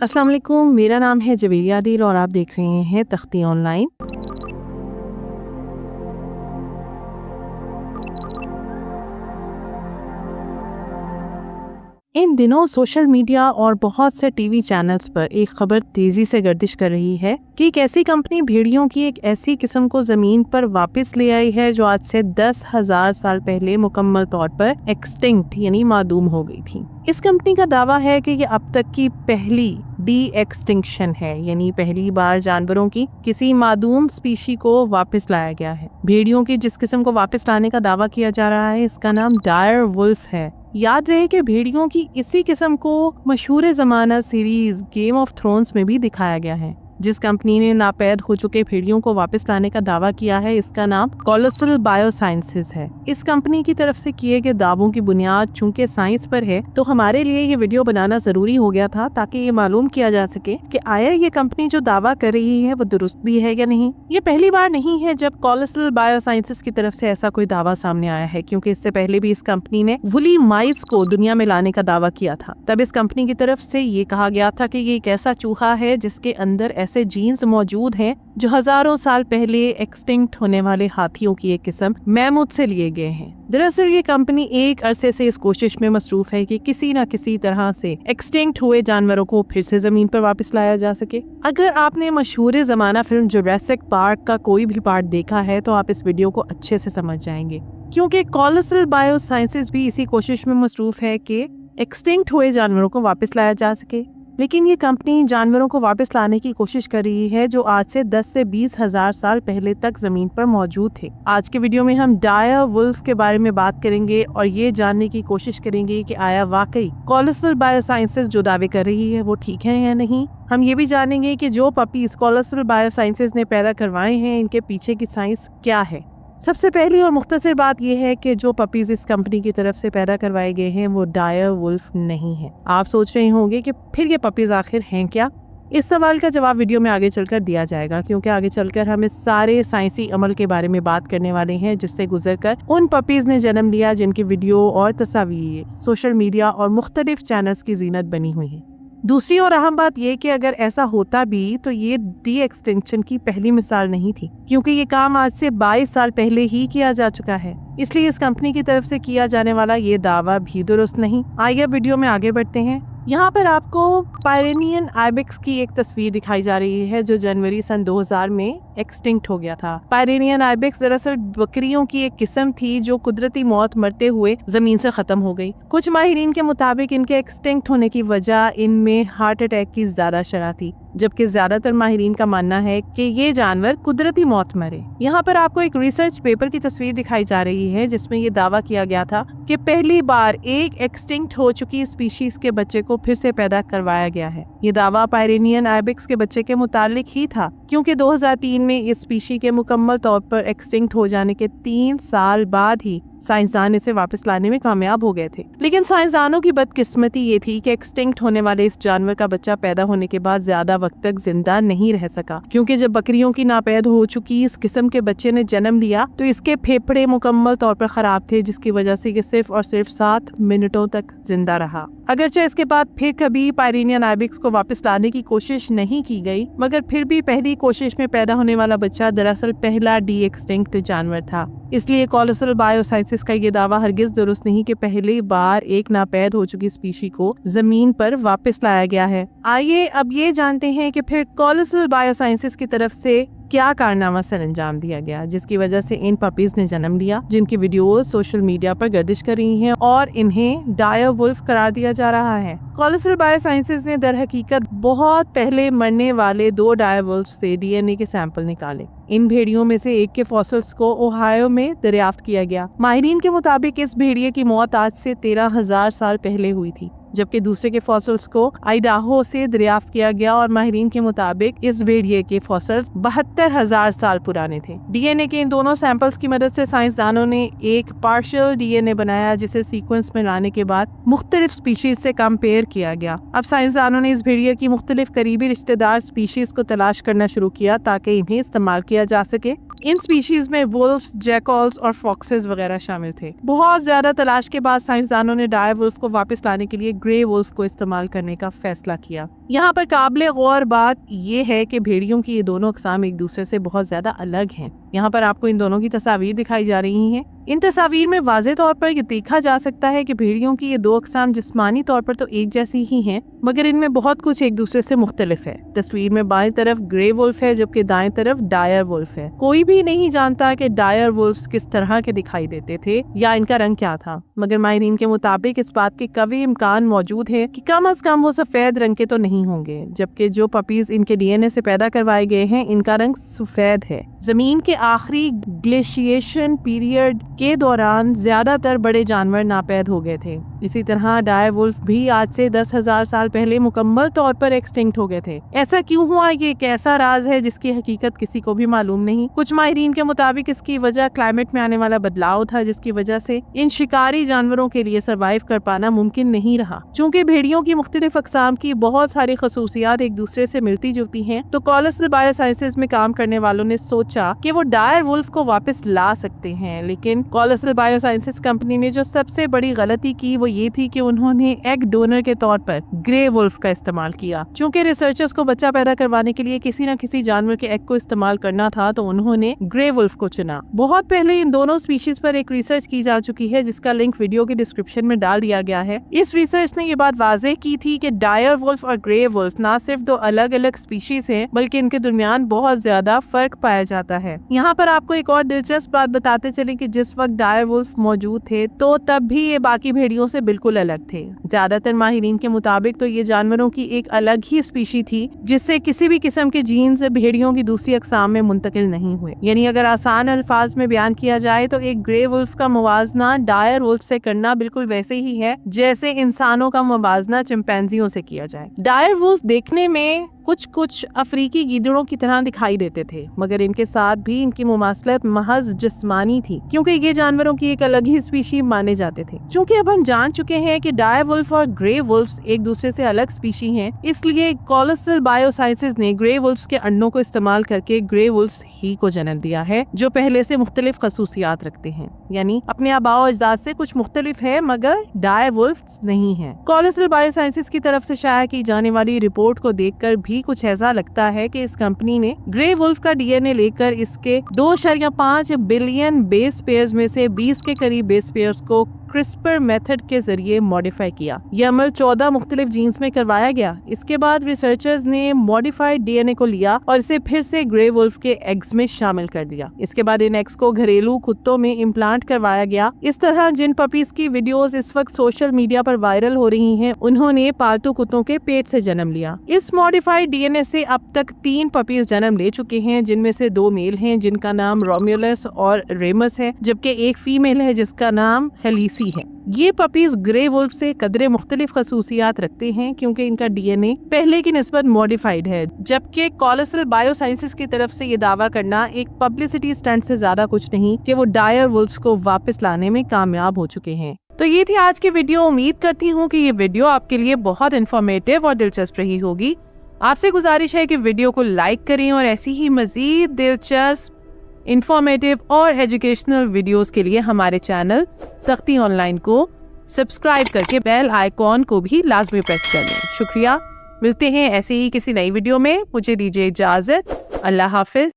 अस्सलाम वालेकुम, मेरा नाम है जवेरिया आदिल और आप देख रहे हैं तख्ती ऑनलाइन। इन दिनों सोशल मीडिया और बहुत से टीवी चैनल्स पर एक खबर तेजी से गर्दिश कर रही है कि एक ऐसी कंपनी भेड़ियों की एक ऐसी किस्म को जमीन पर वापस ले आई है जो आज से 10,000 साल पहले मुकम्मल तौर पर एक्सटिंक्ट यानी मादूम हो गई थी। इस कंपनी का दावा है कि ये अब तक की पहली डी एक्सटिंक्शन है, यानी पहली बार जानवरों की किसी मादूम स्पीशी को वापस लाया गया है। भेड़ियों की जिस किस्म को वापस लाने का दावा किया जा रहा है इसका नाम डायर वुल्फ है। याद रहे कि भेड़ियों की इसी किस्म को मशहूर ज़माना सीरीज गेम ऑफ थ्रोन्स में भी दिखाया गया है। जिस कंपनी ने नापैद हो चुके भेड़ियों को वापस लाने का दावा किया है इसका नाम कोलोसल बायोसाइंसेज है। इस कंपनी की तरफ से किए गए दावों की बुनियाद चूंकि साइंस पर है तो हमारे लिए ये वीडियो बनाना जरूरी हो गया था ताकि ये मालूम किया जा सके कि आया ये कंपनी जो दावा कर रही है वो दुरुस्त भी है या नहीं। ये पहली बार नहीं है जब कोलोसल बायोसाइंसेज की तरफ से ऐसा कोई दावा सामने आया है, क्योंकि इससे पहले भी इस कंपनी ने वुली माइस को दुनिया में लाने का दावा किया था। तब इस कंपनी की तरफ से ये कहा गया था कि ये एक ऐसा चूहा है जिसके अंदर ऐसे जीन्स मौजूद हैं जो हजारों साल पहले एक्सटिंक्ट होने वाले हाथियों की एक किस्म मैमूथ से लिए गए हैं। दरअसल ये कंपनी एक अरसे से इस कोशिश में मसरूफ है कि किसी न किसी तरह से एक्सटिंक्ट हुए जानवरों को फिर से जमीन पर वापस लाया जा सके। अगर आपने मशहूर ज़माना फिल्म जुरासिक पार्क का कोई भी पार्ट देखा है तो आप इस वीडियो को अच्छे से समझ जाएंगे, क्योंकि कोलोसल बायोसाइंसेज भी इसी कोशिश में मसरूफ है कि एक्सटिंक्ट हुए जानवरों को वापस लाया जा सके। लेकिन ये कंपनी जानवरों को वापस लाने की कोशिश कर रही है जो आज से 10 से 20,000 साल पहले तक जमीन पर मौजूद थे। आज के वीडियो में हम डायर वुल्फ के बारे में बात करेंगे और ये जानने की कोशिश करेंगे कि आया वाकई कोलोसल बायोसाइंसेज जो दावे कर रही है वो ठीक है या नहीं। हम ये भी जानेंगे कि जो पपीज कोलोसल बायोसाइंसेज ने पैदा करवाए हैं इनके पीछे की साइंस क्या है। सबसे पहली और मुख्तसर बात यह है कि जो पपीज इस कंपनी की तरफ से पैदा करवाए गए हैं वो डायर वुल्फ नहीं है। आप सोच रहे होंगे कि फिर ये पपीज आखिर हैं क्या? इस सवाल का जवाब वीडियो में आगे चलकर दिया जाएगा, क्योंकि आगे चलकर हम इस सारे साइंसी अमल के बारे में बात करने वाले हैं जिससे गुजरकर उन पपीज ने जन्म लिया जिनकी वीडियो और तस्वीर सोशल मीडिया और मुख्तलिफ चैनल्स की जीनत बनी हुई है। दूसरी और अहम बात यह कि अगर ऐसा होता भी तो ये डी एक्सटिंक्शन की पहली मिसाल नहीं थी, क्योंकि ये काम आज से 22 साल पहले ही किया जा चुका है। इसलिए इस कंपनी की तरफ से किया जाने वाला ये दावा भी दुरुस्त नहीं। आइए वीडियो में आगे बढ़ते हैं। यहाँ पर आपको पायरेनियन आइबेक्स की एक तस्वीर दिखाई जा रही है जो जनवरी सन 2000 में एक्सटिंक्ट हो गया था। पायरेनियन आइबेक्स दरअसल बकरियों की एक किस्म थी जो कुदरती मौत मरते हुए जमीन से खत्म हो गई। कुछ माहिरीन के मुताबिक इनके एक्सटिंक्ट होने की वजह इनमें हार्ट अटैक की ज्यादा शरह थी, जबकि ज्यादातर माहिरीन का मानना है कि ये जानवर कुदरती मौत मरे। यहाँ पर आपको एक रिसर्च पेपर की तस्वीर दिखाई जा रही है जिसमें ये दावा किया गया था कि पहली बार एक एक्सटिंक्ट हो चुकी स्पीशीज के बच्चे को फिर से पैदा करवाया गया है। ये दावा पायरेनियन आइबेक्स के बच्चे के मुतालिक ही था, क्योंकि 2003 में इस स्पीशी के मुकम्मल तौर पर एक्सटिंक्ट हो जाने के 3 साल बाद ही साइंसदान इसे वापस लाने में कामयाब हो गए थे। लेकिन साइंसदानों की बदकिस्मती ये थी कि एक्सटिंक्ट होने वाले इस जानवर का बच्चा पैदा होने के बाद ज्यादा वक्त तक जिंदा नहीं रह सका, क्योंकि जब बकरियों की नापैद हो चुकी इस किस्म के बच्चे ने जन्म लिया तो इसके फेफड़े मुकम्मल तौर पर खराब थे, जिसकी वजह से ये सिर्फ और सिर्फ 7 मिनटों तक जिंदा रहा। अगरचे इसके बाद फिर कभी पायरेनियन आइबेक्स को वापस लाने की कोशिश नहीं की गई, मगर फिर भी पहली कोशिश में पैदा होने वाला बच्चा दरअसल पहला डी एक्सटिंक्ट जानवर था। इसलिए कोलोसल बायोसाइंसेज का ये दावा हरगिज दुरुस्त नहीं कि पहली बार एक नापैद हो चुकी स्पीशी को जमीन पर वापस लाया गया है। आइए अब ये जानते हैं कि फिर कोलोसल बायोसाइंसेज की तरफ से क्या कारनामा सर अंजाम दिया गया जिसकी वजह से इन पपीज ने जन्म लिया, जिनकी वीडियोस सोशल मीडिया पर गर्दिश कर रही हैं और इन्हें डायर वुल्फ करार दिया जा रहा है। कोलोसल बायोसाइंसेज ने दर हकीकत बहुत पहले मरने वाले 2 डायर वुल्फ से डीएनए के सैंपल निकाले। इन भेड़ियों में से एक के फॉसिल्स को ओहायो में दरियाफ्त किया गया। माहिरीन के मुताबिक इस भेड़िए की मौत आज से 13,000 साल पहले हुई थी, जबकि दूसरे के फॉसिल्स को आइडाहो से दरियाफ्त किया गया और माहिरीन के मुताबिक इस भेड़िए के फॉसिल्स 72,000 साल पुराने थे। डीएनए के इन दोनों सैंपल्स की मदद से साइंसदानों ने एक पार्शियल डीएनए बनाया जिसे सीक्वेंस में लाने के बाद मुख्तलिफ स्पीशीज से कंपेयर किया गया। अब साइंसदानों ने इस भेड़िए की मुख्तलिफ करीबी रिश्तेदार स्पीशीज को तलाश करना शुरू किया ताकि इन्हें इस्तेमाल किया जा सके। इन स्पीशीज में वुल्फ्स, जैकॉल्स और फॉक्सेस वगैरह शामिल थे। बहुत ज्यादा तलाश के बाद साइंसदानों ने डायर वुल्फ को वापस लाने के लिए ग्रे वुल्फ को इस्तेमाल करने का फैसला किया। यहाँ पर काबिले गौर बात ये है कि भेड़ियों की ये दोनों अक़साम एक दूसरे से बहुत ज्यादा अलग हैं। यहाँ पर आपको इन दोनों की तस्वीर दिखाई जा रही हैं। इन तस्वीर में वाज़ेह तौर पर ये देखा जा सकता है कि भेड़ियों की ये दो अक़साम जिस्मानी तौर पर तो एक जैसी ही हैं, मगर इनमें बहुत कुछ एक दूसरे से मुख्तलिफ है। तस्वीर में बाएं तरफ ग्रे वुल्फ है, जबकि दाएं तरफ डायर वुल्फ है। कोई भी नहीं जानता कि डायर वुल्फ किस तरह के दिखाई देते थे या इनका रंग क्या था, मगर माहिरीन के मुताबिक इस बात के कवी इम्कान मौजूद है कि कम अज कम वो सफेद रंग के तो नहीं होंगे, जबकि जो पपीज इनके DNA से पैदा करवाए गए हैं इनका रंग सफेद है। जमीन के आखिरी ग्लेशिएशन पीरियड के दौरान ज्यादातर बड़े जानवर नापैद हो गए थे। इसी तरह डायर वुल्फ भी आज से 10,000 साल पहले मुकम्मल तौर पर एक्सटिंक्ट हो गए थे। ऐसा क्यों हुआ, ये एक ऐसा राज है जिसकी हकीकत किसी को भी मालूम नहीं। कुछ माहिरीन के मुताबिक इसकी वजह क्लाइमेट में आने वाला बदलाव था, जिसकी वजह से इन शिकारी जानवरों के लिए सर्वाइव कर पाना मुमकिन नहीं रहा। चूँकि भेड़ियों की मुख्तलिफ अक़साम की बहुत सारी खसूसियात एक दूसरे से मिलती जुलती हैं, तो कॉलोसल बायोसाइंसेज में काम करने वालों ने सोचा कि वो डायर वुल्फ को वापस ला सकते हैं। लेकिन कॉलोसल बायोसाइंसेज कंपनी ने जो सबसे बड़ी गलती की वो ये थी कि उन्होंने एग डोनर के तौर पर ग्रे वुल्फ का इस्तेमाल किया। चूँकि रिसर्चर्स को बच्चा पैदा करवाने के लिए किसी न किसी जानवर के एग को इस्तेमाल करना था, तो उन्होंने ग्रे वुल्फ को चुना। बहुत पहले इन दोनों स्पीशीज पर एक रिसर्च की जा चुकी है, जिसका लिंक वीडियो के डिस्क्रिप्शन में डाल दिया गया है। इस रिसर्च ने ये बात वाज़ेह की थी कि डायर वुल्फ और ग्रे वुल्फ ना सिर्फ दो अलग अलग स्पीशीज हैं, बल्कि इनके दरमियान बहुत ज्यादा फर्क पाया जाता है। यहाँ पर आपको एक और दिलचस्प बात बताते चले कि जिस वक्त डायर वुल्फ मौजूद थे, तो तब भी ये बाकी भेड़ियों से बिल्कुल अलग थे। ज्यादातर माहिरीन के मुताबिक तो ये जानवरों की एक अलग ही स्पीशी थी, जिससे किसी भी किस्म के जीन्स भेड़ियों की दूसरी अक़साम में मुंतकिल नहीं हुए। यानी अगर आसान अल्फाज में बयान किया जाए तो एक ग्रे वुल्फ का मुवाजना डायर वुल्फ से करना बिल्कुल वैसे ही है जैसे इंसानों का मुवाजना चिंपैंजियों से किया जाए। डायर वुल्फ देखने में कुछ अफ्रीकी गीदड़ों की तरह दिखाई देते थे, मगर इनके साथ भी इनकी मुमासलत महज जिस्मानी थी, क्योंकि ये जानवरों की एक अलग ही स्पीशी माने जाते थे। चूँकि अब हम जान चुके हैं कि डायर वुल्फ और ग्रे वुल्फ्स एक दूसरे से अलग स्पीशी हैं, इसलिए कॉलोसल बायोसाइंसेज ने ग्रे वुल्फ्स के अंडों को इस्तेमाल करके ग्रे वुल्फ्स ही को जन्म दिया है, जो पहले से मुख्तलिफ खसूसियात रखते हैं। यानी अपने आबाओ अजदाद से कुछ मुख्तलिफ है, मगर डायर वुल्फ्स नहीं है। कॉलोसल बायोसाइंसेज की तरफ से शाया की जाने वाली रिपोर्ट को देखकर भी कुछ ऐसा लगता है कि इस कंपनी ने ग्रे वुल्फ का DNA लेकर इसके 2.5 बिलियन बेस पेयर्स में से 20 के करीब बेस पेयर्स को क्रिस्पर मेथड के जरिए मॉडिफाई किया। यह अमल 14 मुख्तलिफ जीन्स में करवाया गया। इसके बाद रिसर्चर्स ने मॉडिफाइड DNA को लिया और इसे फिर से ग्रे वुल्फ के एग्स में शामिल कर दिया। इसके बाद इन एग्स को घरेलू कुत्तों में इम्प्लांट करवाया गया। इस तरह जिन पपीज की वीडियोस इस वक्त सोशल मीडिया पर वायरल हो रही हैं, उन्होंने पालतू कुत्तों के पेट से जन्म लिया। इस मॉडिफाइड DNA से अब तक 3 पपीज जन्म ले चुके हैं, जिनमें से 2 मेल हैं जिनका नाम रोम्युलस और रेमस है, जबकि एक फीमेल है जिसका नाम खलीसी है। ये पपीज ग्रे वुल्फ से कदरे मुख्तलिफ खसूसियात रखते हैं, क्योंकि इनका DNA पहले की निस्बत मॉडिफाइड है, जबकि कॉलोसल बायोसाइंसेज की तरफ से ये दावा करना एक पब्लिसिटी स्टंट से ज्यादा कुछ नहीं कि वो डायर वुल्फ्स को वापस लाने में कामयाब हो चुके हैं। तो ये थी आज की वीडियो। उम्मीद करती हूँ कि ये वीडियो आपके लिए बहुत इन्फॉर्मेटिव और दिलचस्प रही होगी। आपसे गुजारिश है कि वीडियो को लाइक करें और ऐसी ही मजीद दिलचस्प, इंफॉर्मेटिव और एजुकेशनल वीडियोस के लिए हमारे चैनल तख्ती ऑनलाइन को सब्सक्राइब करके बेल आइकॉन को भी लाजमी प्रेस कर लें। शुक्रिया। मिलते हैं ऐसे ही किसी नई वीडियो में। मुझे दीजिए इजाज़त। अल्लाह हाफिज।